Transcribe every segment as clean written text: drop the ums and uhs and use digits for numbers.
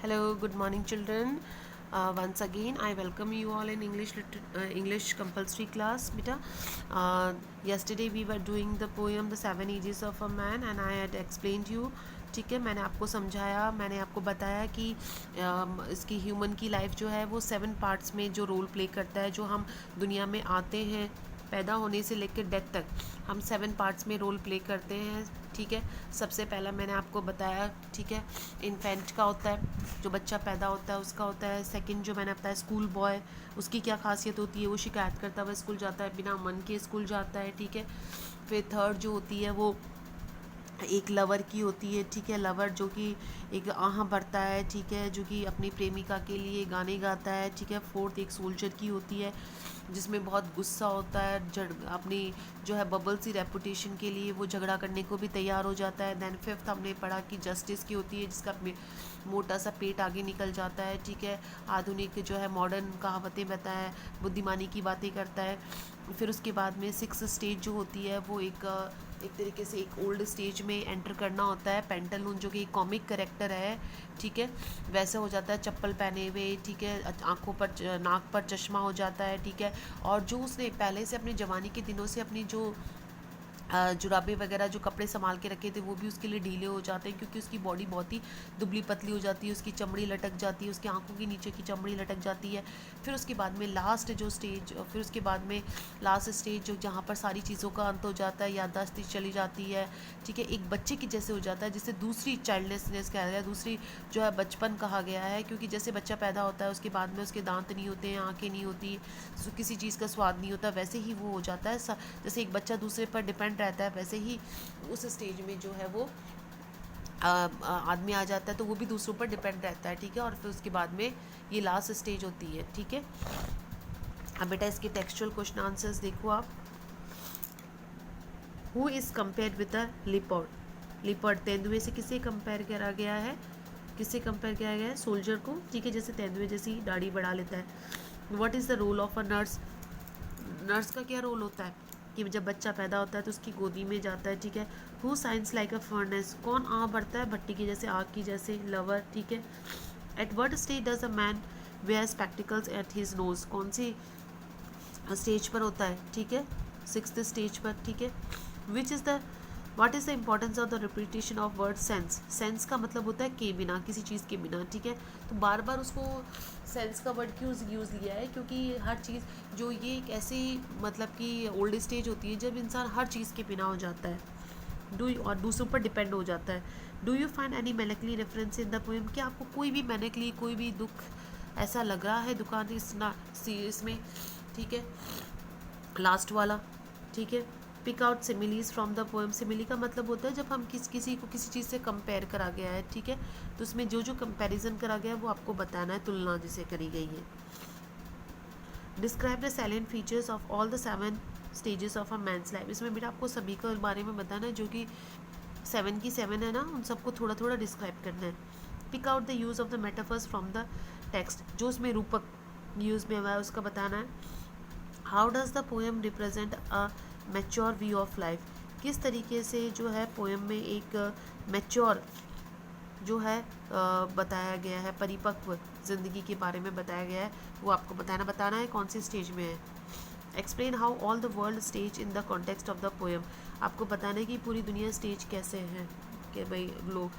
Hello, good morning, children. Once again, I welcome you all in English compulsory class, beta. Yesterday we were doing the poem "The Seven Ages of a Man" and I had explained you. ठीक है, मैंने आपको समझाया, मैंने आपको बताया कि इसकी ह्यूमन की लाइफ जो है वो 7 पार्ट्स में जो रोल प्ले करता है, जो हम दुनिया में आते हैं पैदा होने से लेकर डेथ तक हम 7 पार्ट्स में रोल प्ले करते हैं। ठीक है, सबसे पहला मैंने आपको बताया, ठीक है, इन्फेंट का होता है, जो बच्चा पैदा होता है उसका होता है। सेकंड जो मैंने बताया स्कूल बॉय, उसकी क्या खासियत होती है, वो शिकायत करता हुआ स्कूल जाता है, बिना मन के स्कूल जाता है। ठीक है, फिर थर्ड जो होती है वो एक लवर की होती है। ठीक है, लवर जो कि एक आह भरता है, ठीक है, जो कि अपनी प्रेमिका के लिए गाने गाता है। ठीक है, फोर्थ एक सोल्जर की होती है जिसमें बहुत गुस्सा होता है, अपनी जो है बबल सी रेपुटेशन के लिए वो झगड़ा करने को भी तैयार हो जाता है। देन फिफ्थ हमने पढ़ा कि जस्टिस की होती है, जिसका मोटा सा पेट आगे निकल जाता है। ठीक है, आधुनिक जो है मॉडर्न कहावतें बताता है, बुद्धिमानी की बातें करता है। फिर उसके बाद में सिक्स स्टेज जो होती है वो एक तरीके से एक ओल्ड स्टेज में एंटर करना होता है। पेंटालून जो कि एक कॉमिक करेक्टर है, ठीक है, वैसे हो जाता है चप्पल पहने हुए। ठीक है, आंखों पर नाक पर चश्मा हो जाता है। ठीक है, और जो उसने पहले से अपनी जवानी के दिनों से अपनी जो जुराबे वगैरह जो कपड़े संभाल के रखे थे वो भी उसके लिए ढीले हो जाते हैं, क्योंकि उसकी बॉडी बहुत ही दुबली पतली हो जाती है, उसकी चमड़ी लटक जाती है, उसकी आंखों के नीचे की चमड़ी लटक जाती है। फिर उसके बाद में लास्ट जो स्टेज, फिर उसके बाद में लास्ट स्टेज जो जहाँ पर सारी चीज़ों का अंत हो जाता है, याददाश्त चली जाती है। ठीक है, एक बच्चे की जैसे हो जाता है, जिसे दूसरी चाइल्डनेसनेस कहा गया, दूसरी जो है बचपन कहा गया है, क्योंकि जैसे बच्चा पैदा होता है उसके बाद में उसके दांत नहीं होते हैं, आंखें नहीं होती, किसी चीज़ का स्वाद नहीं होता, वैसे ही वो हो जाता है। जैसे एक बच्चा दूसरे पर डिपेंड रहता है, वैसे ही उस स्टेज में जो है वो आदमी आ जाता है, तो वो भी दूसरों पर डिपेंड रहता है। ठीक है, और फिर उसके बाद में ये लास्ट स्टेज होती है। ठीक है, अब बेटा इसके टेक्सचुअल क्वेश्चन आंसर्स देखो आप। Who is compare with the leopard? Leopard तेंदुए से किसे कंपेयर करा गया है? किससे कंपेयर किया गया है? सोल्जर को। ठीक है, जैसे तेंदुए जैसी दाढ़ी बढ़ा लेता है। What is the role of a nurse? Nurse का क्या रोल होता है कि जब बच्चा पैदा होता है तो उसकी गोदी में जाता है। ठीक है, who science like a furnace? कौन आग बढ़ता है भट्टी की जैसे, आग की जैसे, लवर। ठीक है, at what stage does a man wear spectacles at his nose? कौन सी स्टेज पर होता है? ठीक है, सिक्स्थ स्टेज पर। ठीक है, which is the what is the importance of the repetition of word sense? Sense का मतलब होता है के बिना, किसी चीज़ के बिना। ठीक है, तो बार बार उसको सेंस का वर्ड क्यों यूज़ लिया है? क्योंकि हर चीज़ जो ये एक ऐसी मतलब कि ओल्ड स्टेज होती है जब इंसान हर चीज़ के बिना हो जाता है, और दूसरों पर डिपेंड हो जाता है। Do you find any melancholy reference in the poem? क्या आपको कोई भी मेलेकली, कोई भी दुख ऐसा लग रहा है दुकान सीरीज में? ठीक है, लास्ट वाला। ठीक है, pick out similes from the poem. Simile का मतलब होता है जब हम किसी को किसी चीज़ से कंपेयर करा गया है। ठीक है, तो उसमें जो जो कंपैरिजन करा गया है वो आपको बताना है, तुलना जिसे करी गई है। Describe the salient features of all the 7 stages of a man's life. इसमें बेटा आपको सभी के बारे में बताना है, जो कि 7 की 7 है ना, उन सबको थोड़ा थोड़ा डिस्क्राइब करना है। Pick out the use of the metaphors from the text, जो उसमें रूपक यूज़ में हुआ है उसका बताना है। How does the poem represent a mature view of life? किस तरीके से जो है पोएम में एक मैच्योर जो है बताया गया है, परिपक्व ज़िंदगी के बारे में बताया गया है, वो आपको बताना है कौन सी स्टेज में है। Explain how all the world stage in the context of the poem. आपको बताना है कि पूरी दुनिया स्टेज कैसे है, कि भाई लोग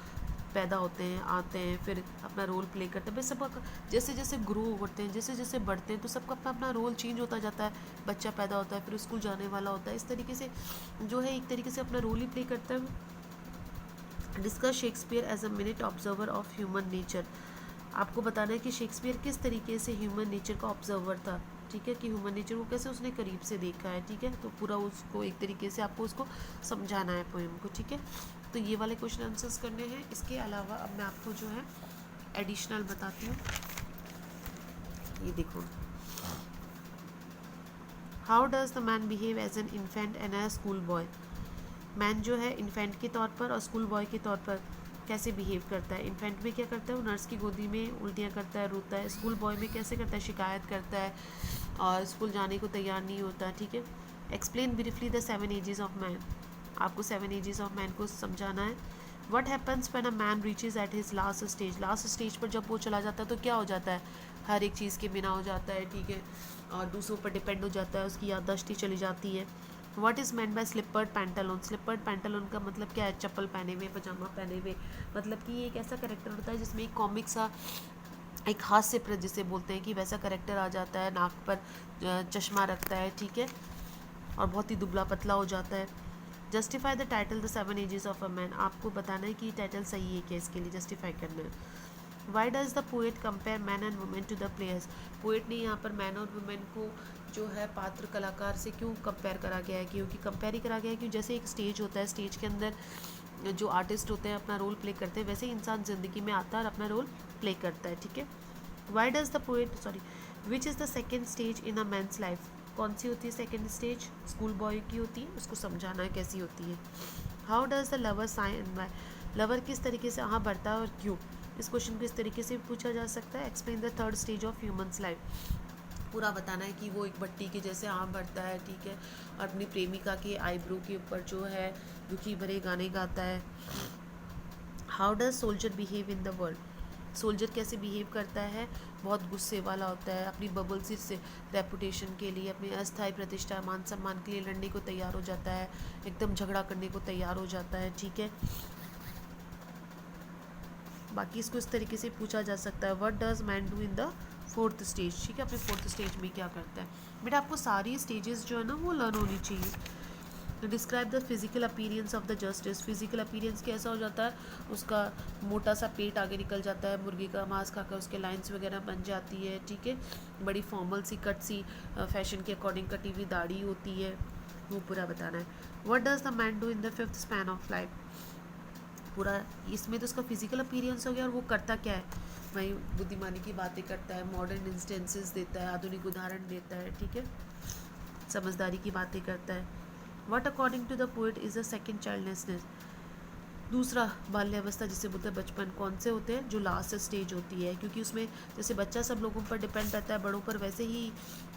पैदा होते हैं, आते हैं, फिर अपना रोल प्ले करते हैं। भाई सबका जैसे जैसे ग्रो करते हैं, जैसे जैसे बढ़ते हैं, तो सबका अपना अपना रोल चेंज होता जाता है। बच्चा पैदा होता है, फिर स्कूल जाने वाला होता है, इस तरीके से जो है एक तरीके से अपना रोल ही प्ले करता है। Discuss Shakespeare as a minute observer of human nature. आपको बताना है कि शेक्सपियर किस तरीके से ह्यूमन नेचर का ऑब्जर्वर था। ठीक है, कि ह्यूमन नेचर को कैसे उसने करीब से देखा है। ठीक है, तो पूरा उसको एक तरीके से आपको उसको समझाना है पोएम को। ठीक है, तो ये वाले क्वेश्चन आंसर्स करने हैं। इसके अलावा अब मैं आपको जो है एडिशनल बताती हूँ। ये देखो, how does the man behave as an infant and a school boy? Man जो है इन्फेंट के तौर पर और स्कूल बॉय के तौर पर कैसे बिहेव करता है? इन्फेंट में क्या करता है, वो नर्स की गोदी में उल्टियाँ करता है, रोता है। स्कूल बॉय में कैसे करता है, शिकायत करता है और स्कूल जाने को तैयार नहीं होता। ठीक है, explain briefly the 7 ages of man. आपको 7 एजेस ऑफ मैन को समझाना है। What happens when a man reaches at his last stage, last stage पर जब वो चला जाता है तो क्या हो जाता है, हर एक चीज़ के बिना हो जाता है, ठीक है, और दूसरों पर डिपेंड हो जाता है, उसकी याददाश्त चली जाती है। व्हाट इज़ मेंट बाय स्लिपर्ड पैंटालोन, स्लिपर्ड पैंटालोन का मतलब क्या है, चप्पल पहने हुए, पजामा पहने हुए, मतलब कि ये एक ऐसा करेक्टर होता है जिसमें एक कॉमिक सा, एक हास्य प्रद जिसे बोलते हैं कि वैसा करेक्टर आ जाता है, नाक पर चश्मा रखता है, ठीक है, और बहुत ही दुबला पतला हो जाता है। Justify the title the 7 ages of a man, आपको बताना है कि टाइटल सही है क्या, इसके लिए जस्टिफाई करना है। Why does the poet compare man and women to the players, poet ने यहाँ पर मैन और वुमेन को जो है पात्र कलाकार से क्यों कंपेयर करा गया है, क्योंकि कंपेयर ही करा गया है कि जैसे एक स्टेज होता है, स्टेज के अंदर जो आर्टिस्ट होते हैं अपना रोल प्ले करते हैं, वैसे ही इंसान ज़िंदगी में आता है और अपना रोल प्ले करता है, ठीक है। Why does the poet which is the second stage in a man's life, कौन सी होती है सेकेंड स्टेज, स्कूल बॉय की होती है, उसको समझाना है कैसी होती है। How does the lover sign by, lover किस तरीके से आहाँ बढ़ता है और क्यों, इस क्वेश्चन को इस तरीके से पूछा जा सकता है। Explain the third stage of humans life, पूरा बताना है कि वो एक भट्टी के जैसे आम बढ़ता है, ठीक है, और अपनी प्रेमिका के आईब्रो के ऊपर जो है दुखी भरे गाने गाता है। How does soldier behave in the world, soldier कैसे बिहेव करता है, बहुत गुस्से वाला होता है, अपनी बबल से रेपुटेशन के लिए, अपनी अस्थायी प्रतिष्ठा मान सम्मान के लिए लड़ने को तैयार हो जाता है, एकदम झगड़ा करने को तैयार हो जाता है, ठीक है। बाकी इसको इस तरीके से पूछा जा सकता है, what does man do in the fourth stage, ठीक है, अपने फोर्थ स्टेज में क्या करता है। बेटा आपको सारी स्टेजेस जो है ना वो लर्न होनी चाहिए। Describe the physical appearance of the justice, physical appearance कैसा हो जाता है, उसका मोटा सा पेट आगे निकल जाता है, मुर्गी का मांस खाकर उसके लाइंस वगैरह बन जाती है, ठीक है, बड़ी फॉर्मल सी कट सी फैशन के अकॉर्डिंग कटी हुई दाढ़ी होती है, वो पूरा बताना है। What does the man do in the fifth span of life, पूरा इसमें तो उसका फिजिकल अपीरियंस हो गया, और वो करता क्या है, वही बुद्धिमानी की बातें करता है, मॉडर्न इंस्टेंसेस देता है, आधुनिक उदाहरण देता है, ठीक है, समझदारी की बातें करता है। What according to the poet is the second childlessness, दूसरा बाल्यावस्था जिसे बोलते हैं बचपन, कौन से होते हैं, जो लास्ट स्टेज होती है, क्योंकि उसमें जैसे बच्चा सब लोगों पर डिपेंड रहता है बड़ों पर, वैसे ही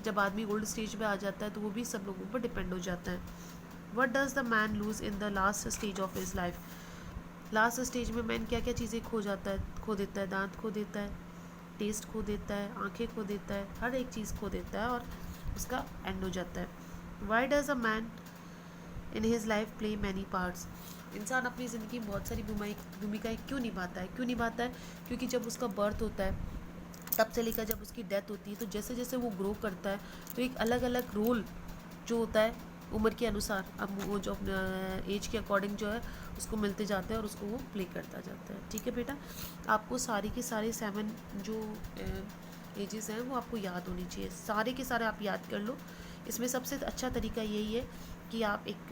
जब आदमी ओल्ड स्टेज पे आ जाता है तो वो भी सब लोगों पर डिपेंड हो जाता है। What does the man lose in the last stage of his life, last stage में मैन क्या क्या चीज़ें खो जाता है, खो देता है, दांत खो देता है, टेस्ट खो देता है, आंखें खो देता है, हर एक चीज़ खो देता है और उसका एंड हो जाता है। Why does a man in his life play many parts, इंसान अपनी ज़िंदगी में बहुत सारी भूमिकाएँ क्यों निभाता है, क्यों निभाता है, क्योंकि जब उसका बर्थ होता है तब से लेकर जब उसकी डेथ होती है, तो जैसे जैसे वो ग्रो करता है तो एक अलग अलग रोल जो होता है उम्र के अनुसार, अब वो जो अपने एज के अकॉर्डिंग जो है उसको मिलते जाते हैं और उसको वो प्ले करता जाता है, ठीक है बेटा। आपको सारी के सारे 7 जो एजेस हैं वो आपको याद होनी चाहिए, सारे के सारे आप याद कर लो। इसमें सबसे अच्छा तरीका यही है कि आप एक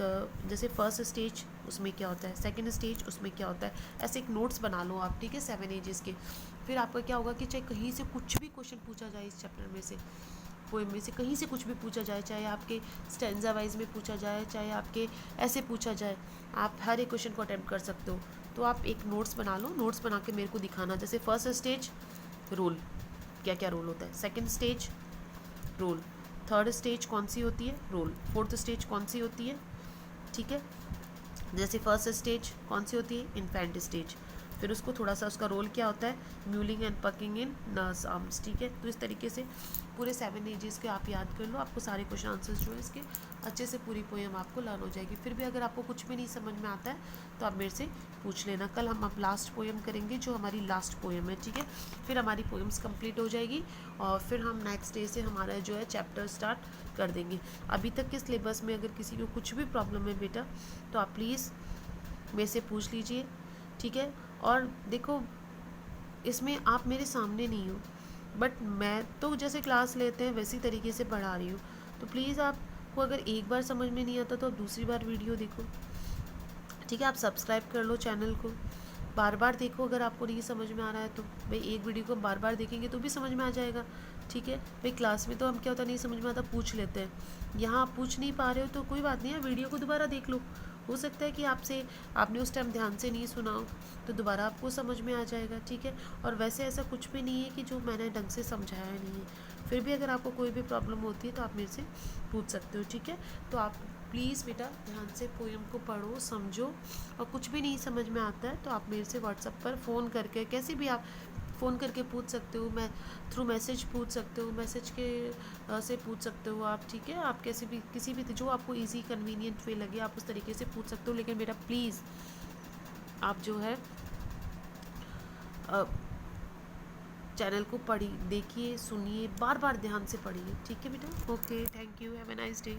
जैसे फर्स्ट स्टेज उसमें क्या होता है, सेकंड स्टेज उसमें क्या होता है, ऐसे एक नोट्स बना लो आप, ठीक है, 7 एजेस के। फिर आपका क्या होगा कि चाहे कहीं से कुछ भी क्वेश्चन पूछा जाए इस चैप्टर में से, पोएम में से कहीं से कुछ भी पूछा जाए, चाहे आपके स्टैंजा वाइज में पूछा जाए, चाहे आपके ऐसे पूछा जाए, आप हर एक क्वेश्चन को अटेम्प्ट कर सकते हो। तो आप एक नोट्स बना लो, नोट्स बना के मेरे को दिखाना, जैसे फर्स्ट स्टेज रोल, क्या क्या रोल होता है, second stage role, third stage कौन सी होती है, रोल, फोर्थ स्टेज कौन सी होती है, ठीक है, जैसे फर्स्ट स्टेज कौन सी होती है, इन्फेंट स्टेज, फिर उसको थोड़ा सा उसका रोल क्या होता है, mewling and packing in nurse arms, ठीक है। तो इस तरीके से पूरे 7 एजेस के आप याद कर लो, आपको सारे क्वेश्चन आंसर्स जो है इसके अच्छे से पूरी पोएम आपको लर्न हो जाएगी। फिर भी अगर आपको कुछ भी नहीं समझ में आता है तो आप मेरे से पूछ लेना। कल हम अब लास्ट पोएम करेंगे जो हमारी लास्ट पोएम है, ठीक है, फिर हमारी पोएम्स कंप्लीट हो जाएगी और फिर हम नेक्स्ट डे से हमारा जो है चैप्टर स्टार्ट कर देंगे। अभी तक के सिलेबस में अगर किसी को कुछ भी प्रॉब्लम है बेटा तो आप प्लीज़ मेरे से पूछ लीजिए, ठीक है। और देखो इसमें आप मेरे सामने नहीं हो, बट मैं तो जैसे क्लास लेते हैं वैसी तरीके से पढ़ा रही हूँ, तो प्लीज़ आपको अगर एक बार समझ में नहीं आता तो आप दूसरी बार वीडियो देखो, ठीक है। आप सब्सक्राइब कर लो चैनल को, बार बार देखो, अगर आपको नहीं समझ में आ रहा है तो भाई एक वीडियो को बार बार देखेंगे तो भी समझ में आ जाएगा, ठीक है। भाई क्लास में तो हम क्या होता नहीं समझ में आता पूछ लेते हैं, यहाँ आप पूछ नहीं पा रहे हो तो कोई बात नहीं है, वीडियो को दोबारा देख लो, हो सकता है कि आपने उस टाइम ध्यान से नहीं सुना हो तो दोबारा आपको समझ में आ जाएगा, ठीक है। और वैसे ऐसा कुछ भी नहीं है कि जो मैंने ढंग से समझाया नहीं है, फिर भी अगर आपको कोई भी प्रॉब्लम होती है तो आप मेरे से पूछ सकते हो, ठीक है। तो आप प्लीज़ बेटा ध्यान से पोएम को पढ़ो, समझो, और कुछ भी नहीं समझ में आता है तो आप मेरे से व्हाट्सएप पर फ़ोन करके, कैसे भी आप फ़ोन करके पूछ सकते हो, मैं थ्रू मैसेज पूछ सकते हो, मैसेज के से पूछ सकते हो आप, ठीक है। आप कैसे भी, किसी भी जो आपको इजी कन्वीनियंट वे लगे आप उस तरीके से पूछ सकते हो, लेकिन बेटा प्लीज़ आप जो है चैनल को देखिए, सुनिए, बार बार ध्यान से पढ़िए, ठीक है बेटा। Okay, thank you, have a nice day.